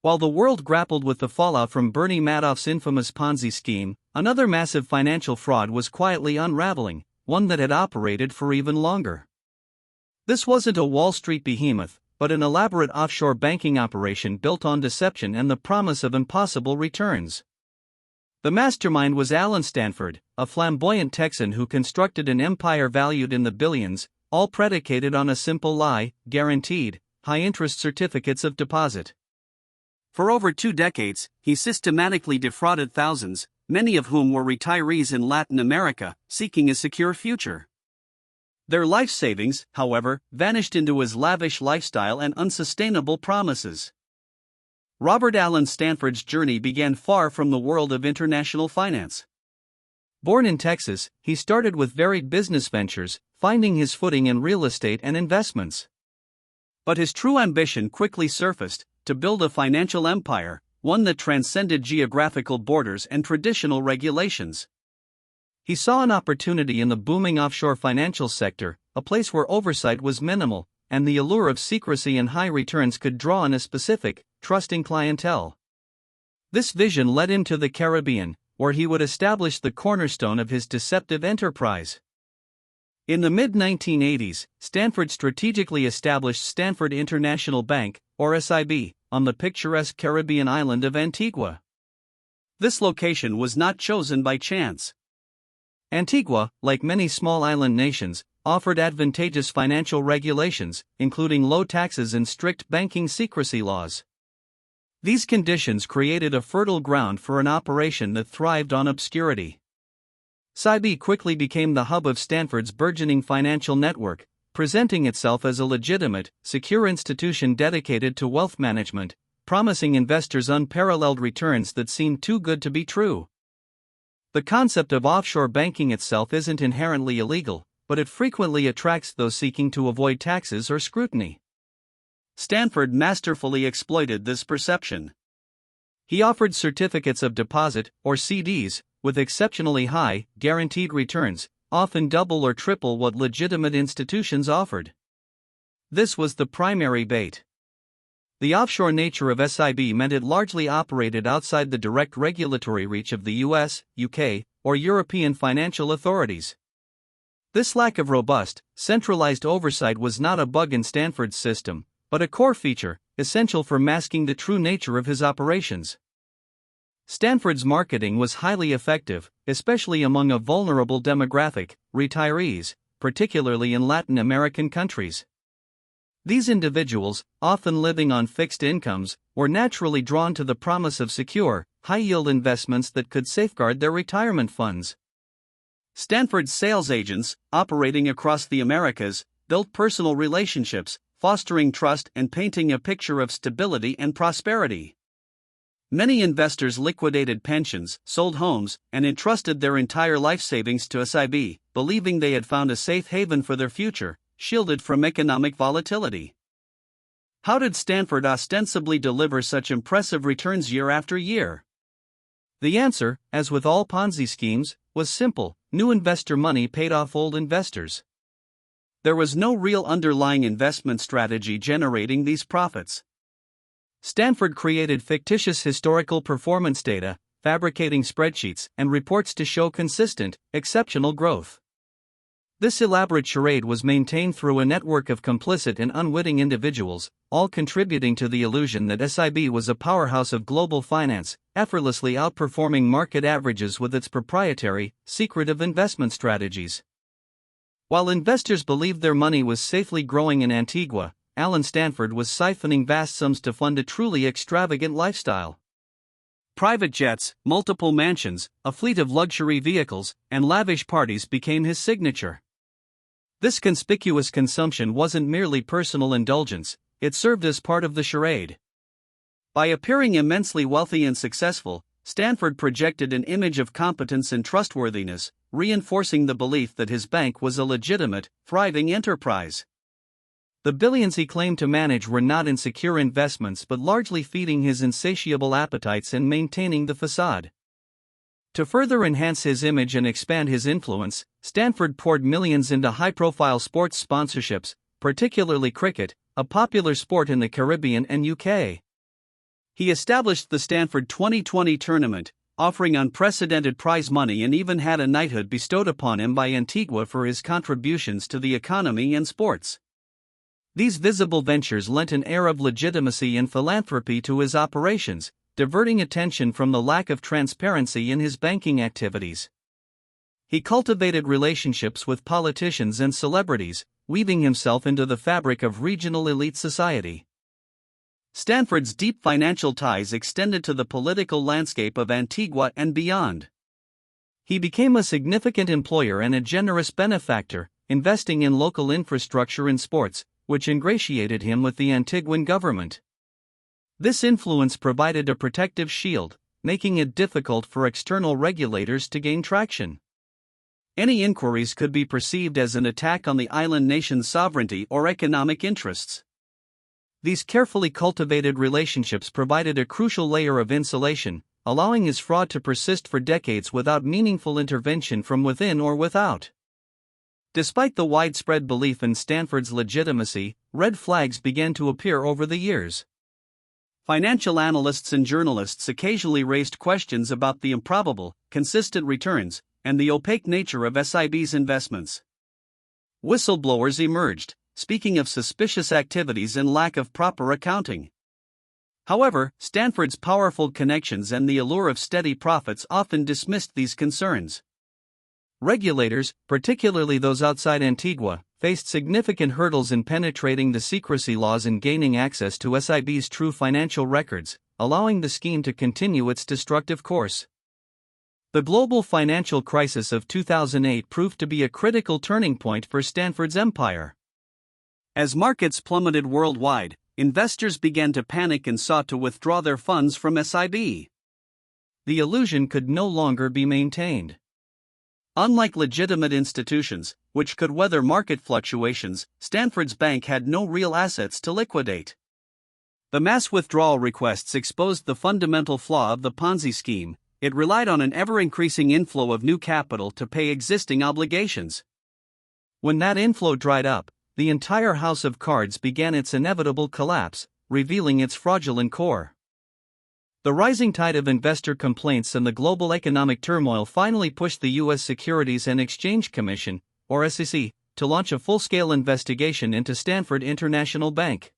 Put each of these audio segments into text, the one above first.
While the world grappled with the fallout from Bernie Madoff's infamous Ponzi scheme, another massive financial fraud was quietly unraveling, one that had operated for even longer. This wasn't a Wall Street behemoth, but an elaborate offshore banking operation built on deception and the promise of impossible returns. The mastermind was Stanford, a flamboyant Texan who constructed an empire valued in the billions, all predicated on a simple lie: guaranteed, high-interest certificates of deposit. For over 2 decades, he systematically defrauded thousands, many of whom were retirees in Latin America, seeking a secure future. Their life savings, however, vanished into his lavish lifestyle and unsustainable promises. Robert Stanford's journey began far from the world of international finance. Born in Texas, he started with varied business ventures, finding his footing in real estate and investments. But his true ambition quickly surfaced: to build a financial empire, one that transcended geographical borders and traditional regulations. He saw an opportunity in the booming offshore financial sector, a place where oversight was minimal, and the allure of secrecy and high returns could draw in a specific, trusting clientele. This vision led him to the Caribbean, where he would establish the cornerstone of his deceptive enterprise. In the mid-1980s, Stanford strategically established Stanford International Bank, or SIB, on the picturesque Caribbean island of Antigua. This location was not chosen by chance. Antigua, like many small island nations, offered advantageous financial regulations, including low taxes and strict banking secrecy laws. These conditions created a fertile ground for an operation that thrived on obscurity. SIB quickly became the hub of Stanford's burgeoning financial network, presenting itself as a legitimate, secure institution dedicated to wealth management, promising investors unparalleled returns that seemed too good to be true. The concept of offshore banking itself isn't inherently illegal, but it frequently attracts those seeking to avoid taxes or scrutiny. Stanford masterfully exploited this perception. He offered certificates of deposit, or CDs, with exceptionally high, guaranteed returns, often double or triple what legitimate institutions offered. This was the primary bait. The offshore nature of SIB meant it largely operated outside the direct regulatory reach of the US, UK, or European financial authorities. This lack of robust, centralized oversight was not a bug in Stanford's system, but a core feature, essential for masking the true nature of his operations. Stanford's marketing was highly effective, especially among a vulnerable demographic, retirees, particularly in Latin American countries. These individuals, often living on fixed incomes, were naturally drawn to the promise of secure, high-yield investments that could safeguard their retirement funds. Stanford's sales agents, operating across the Americas, built personal relationships, fostering trust and painting a picture of stability and prosperity. Many investors liquidated pensions, sold homes, and entrusted their entire life savings to SIB, believing they had found a safe haven for their future, shielded from economic volatility. How did Stanford ostensibly deliver such impressive returns year after year? The answer, as with all Ponzi schemes, was simple: new investor money paid off old investors. There was no real underlying investment strategy generating these profits. Stanford created fictitious historical performance data, fabricating spreadsheets and reports to show consistent, exceptional growth. This elaborate charade was maintained through a network of complicit and unwitting individuals, all contributing to the illusion that SIB was a powerhouse of global finance, effortlessly outperforming market averages with its proprietary, secretive investment strategies. While investors believed their money was safely growing in Antigua, Stanford was siphoning vast sums to fund a truly extravagant lifestyle. Private jets, multiple mansions, a fleet of luxury vehicles, and lavish parties became his signature. This conspicuous consumption wasn't merely personal indulgence, it served as part of the charade. By appearing immensely wealthy and successful, Stanford projected an image of competence and trustworthiness, reinforcing the belief that his bank was a legitimate, thriving enterprise. The billions he claimed to manage were not in secure investments but largely feeding his insatiable appetites and maintaining the facade. To further enhance his image and expand his influence, Stanford poured millions into high-profile sports sponsorships, particularly cricket, a popular sport in the Caribbean and UK. He established the Stanford 2020 tournament, offering unprecedented prize money, and even had a knighthood bestowed upon him by Antigua for his contributions to the economy and sports. These visible ventures lent an air of legitimacy and philanthropy to his operations, diverting attention from the lack of transparency in his banking activities. He cultivated relationships with politicians and celebrities, weaving himself into the fabric of regional elite society. Stanford's deep financial ties extended to the political landscape of Antigua and beyond. He became a significant employer and a generous benefactor, investing in local infrastructure and sports, which ingratiated him with the Antiguan government. This influence provided a protective shield, making it difficult for external regulators to gain traction. Any inquiries could be perceived as an attack on the island nation's sovereignty or economic interests. These carefully cultivated relationships provided a crucial layer of insulation, allowing his fraud to persist for decades without meaningful intervention from within or without. Despite the widespread belief in Stanford's legitimacy, red flags began to appear over the years. Financial analysts and journalists occasionally raised questions about the improbable, consistent returns, and the opaque nature of SIB's investments. Whistleblowers emerged, speaking of suspicious activities and lack of proper accounting. However, Stanford's powerful connections and the allure of steady profits often dismissed these concerns. Regulators, particularly those outside Antigua, faced significant hurdles in penetrating the secrecy laws and gaining access to SIB's true financial records, allowing the scheme to continue its destructive course. The global financial crisis of 2008 proved to be a critical turning point for Stanford's empire. As markets plummeted worldwide, investors began to panic and sought to withdraw their funds from SIB. The illusion could no longer be maintained. Unlike legitimate institutions, which could weather market fluctuations, Stanford's bank had no real assets to liquidate. The mass withdrawal requests exposed the fundamental flaw of the Ponzi scheme. It relied on an ever-increasing inflow of new capital to pay existing obligations. When that inflow dried up, the entire house of cards began its inevitable collapse, revealing its fraudulent core. The rising tide of investor complaints and the global economic turmoil finally pushed the U.S. Securities and Exchange Commission, or SEC, to launch a full-scale investigation into Stanford International Bank.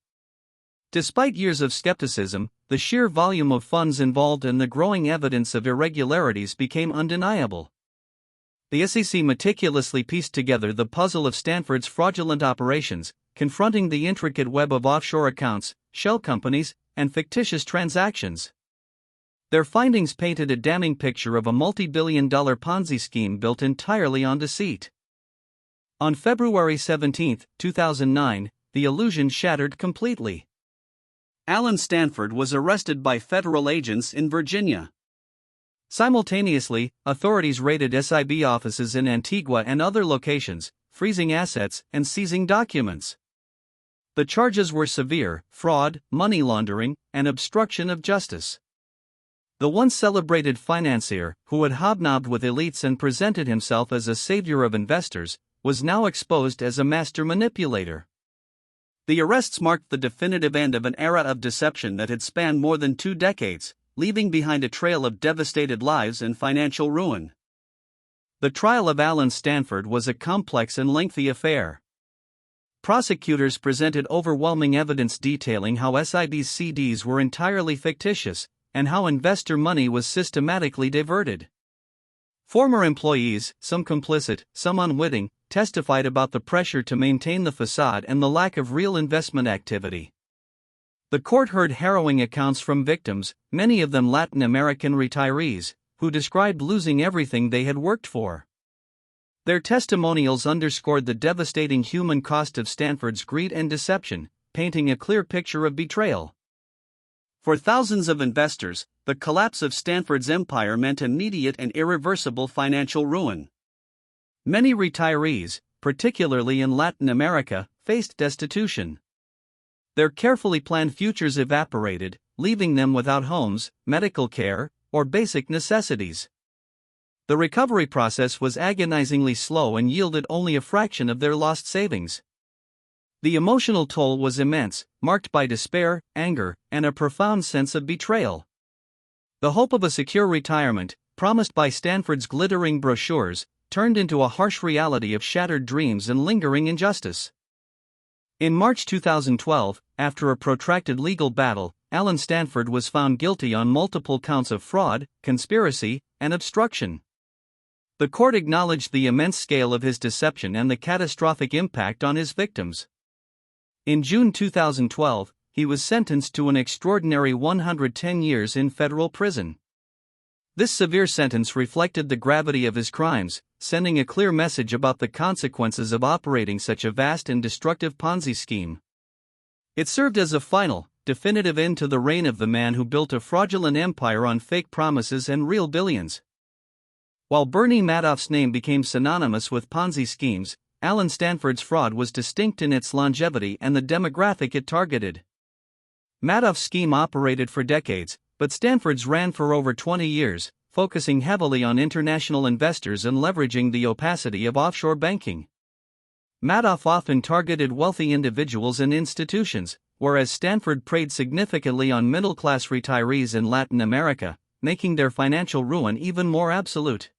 Despite years of skepticism, the sheer volume of funds involved and the growing evidence of irregularities became undeniable. The SEC meticulously pieced together the puzzle of Stanford's fraudulent operations, confronting the intricate web of offshore accounts, shell companies, and fictitious transactions. Their findings painted a damning picture of a multi-billion-dollar Ponzi scheme built entirely on deceit. On February 17, 2009, the illusion shattered completely. Alan Stanford was arrested by federal agents in Virginia. Simultaneously, authorities raided SIB offices in Antigua and other locations, freezing assets and seizing documents. The charges were severe: fraud, money laundering, and obstruction of justice. The once celebrated financier, who had hobnobbed with elites and presented himself as a savior of investors, was now exposed as a master manipulator. The arrests marked the definitive end of an era of deception that had spanned more than 2 decades, leaving behind a trail of devastated lives and financial ruin. The trial of Alan Stanford was a complex and lengthy affair. Prosecutors presented overwhelming evidence detailing how SIB's CDs were entirely fictitious, and how investor money was systematically diverted. Former employees, some complicit, some unwitting, testified about the pressure to maintain the facade and the lack of real investment activity. The court heard harrowing accounts from victims, many of them Latin American retirees, who described losing everything they had worked for. Their testimonials underscored the devastating human cost of Stanford's greed and deception, painting a clear picture of betrayal. For thousands of investors, the collapse of Stanford's empire meant immediate and irreversible financial ruin. Many retirees, particularly in Latin America, faced destitution. Their carefully planned futures evaporated, leaving them without homes, medical care, or basic necessities. The recovery process was agonizingly slow and yielded only a fraction of their lost savings. The emotional toll was immense, marked by despair, anger, and a profound sense of betrayal. The hope of a secure retirement, promised by Stanford's glittering brochures, turned into a harsh reality of shattered dreams and lingering injustice. In March 2012, after a protracted legal battle, Alan Stanford was found guilty on multiple counts of fraud, conspiracy, and obstruction. The court acknowledged the immense scale of his deception and the catastrophic impact on his victims. In June 2012, he was sentenced to an extraordinary 110 years in federal prison. This severe sentence reflected the gravity of his crimes, sending a clear message about the consequences of operating such a vast and destructive Ponzi scheme. It served as a final, definitive end to the reign of the man who built a fraudulent empire on fake promises and real billions. While Bernie Madoff's name became synonymous with Ponzi schemes, Alan Stanford's fraud was distinct in its longevity and the demographic it targeted. Madoff's scheme operated for decades, but Stanford's ran for over 20 years, focusing heavily on international investors and leveraging the opacity of offshore banking. Madoff often targeted wealthy individuals and institutions, whereas Stanford preyed significantly on middle-class retirees in Latin America, making their financial ruin even more absolute.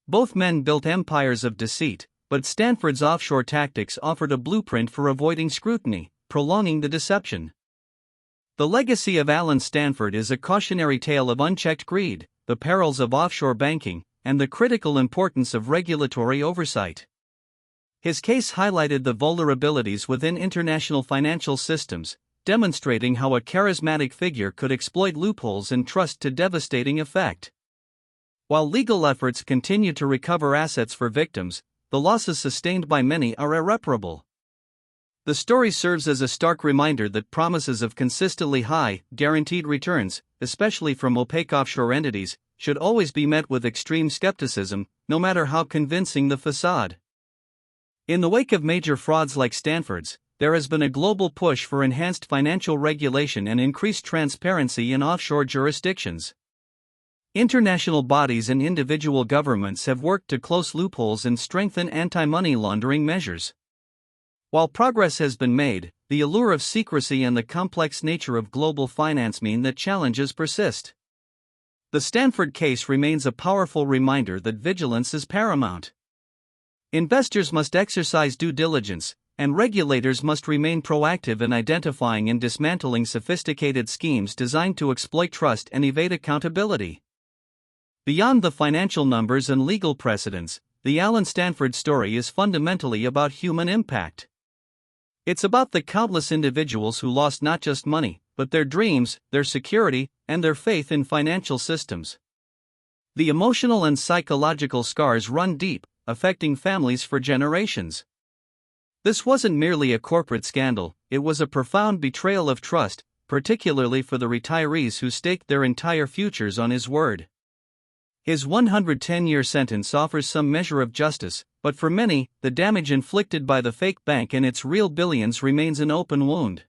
Both men built empires of deceit, but Stanford's offshore tactics offered a blueprint for avoiding scrutiny, prolonging the deception. The legacy of Alan Stanford is a cautionary tale of unchecked greed, the perils of offshore banking, and the critical importance of regulatory oversight. His case highlighted the vulnerabilities within international financial systems, demonstrating how a charismatic figure could exploit loopholes and trust to devastating effect. While legal efforts continue to recover assets for victims, the losses sustained by many are irreparable. The story serves as a stark reminder that promises of consistently high, guaranteed returns, especially from opaque offshore entities, should always be met with extreme skepticism, no matter how convincing the facade. In the wake of major frauds like Stanford's, there has been a global push for enhanced financial regulation and increased transparency in offshore jurisdictions. International bodies and individual governments have worked to close loopholes and strengthen anti-money laundering measures. While progress has been made, the allure of secrecy and the complex nature of global finance mean that challenges persist. The Stanford case remains a powerful reminder that vigilance is paramount. Investors must exercise due diligence, and regulators must remain proactive in identifying and dismantling sophisticated schemes designed to exploit trust and evade accountability. Beyond the financial numbers and legal precedents, the Alan Stanford story is fundamentally about human impact. It's about the countless individuals who lost not just money, but their dreams, their security, and their faith in financial systems. The emotional and psychological scars run deep, affecting families for generations. This wasn't merely a corporate scandal, it was a profound betrayal of trust, particularly for the retirees who staked their entire futures on his word. His 110-year sentence offers some measure of justice, but for many, the damage inflicted by the fake bank and its real billions remains an open wound.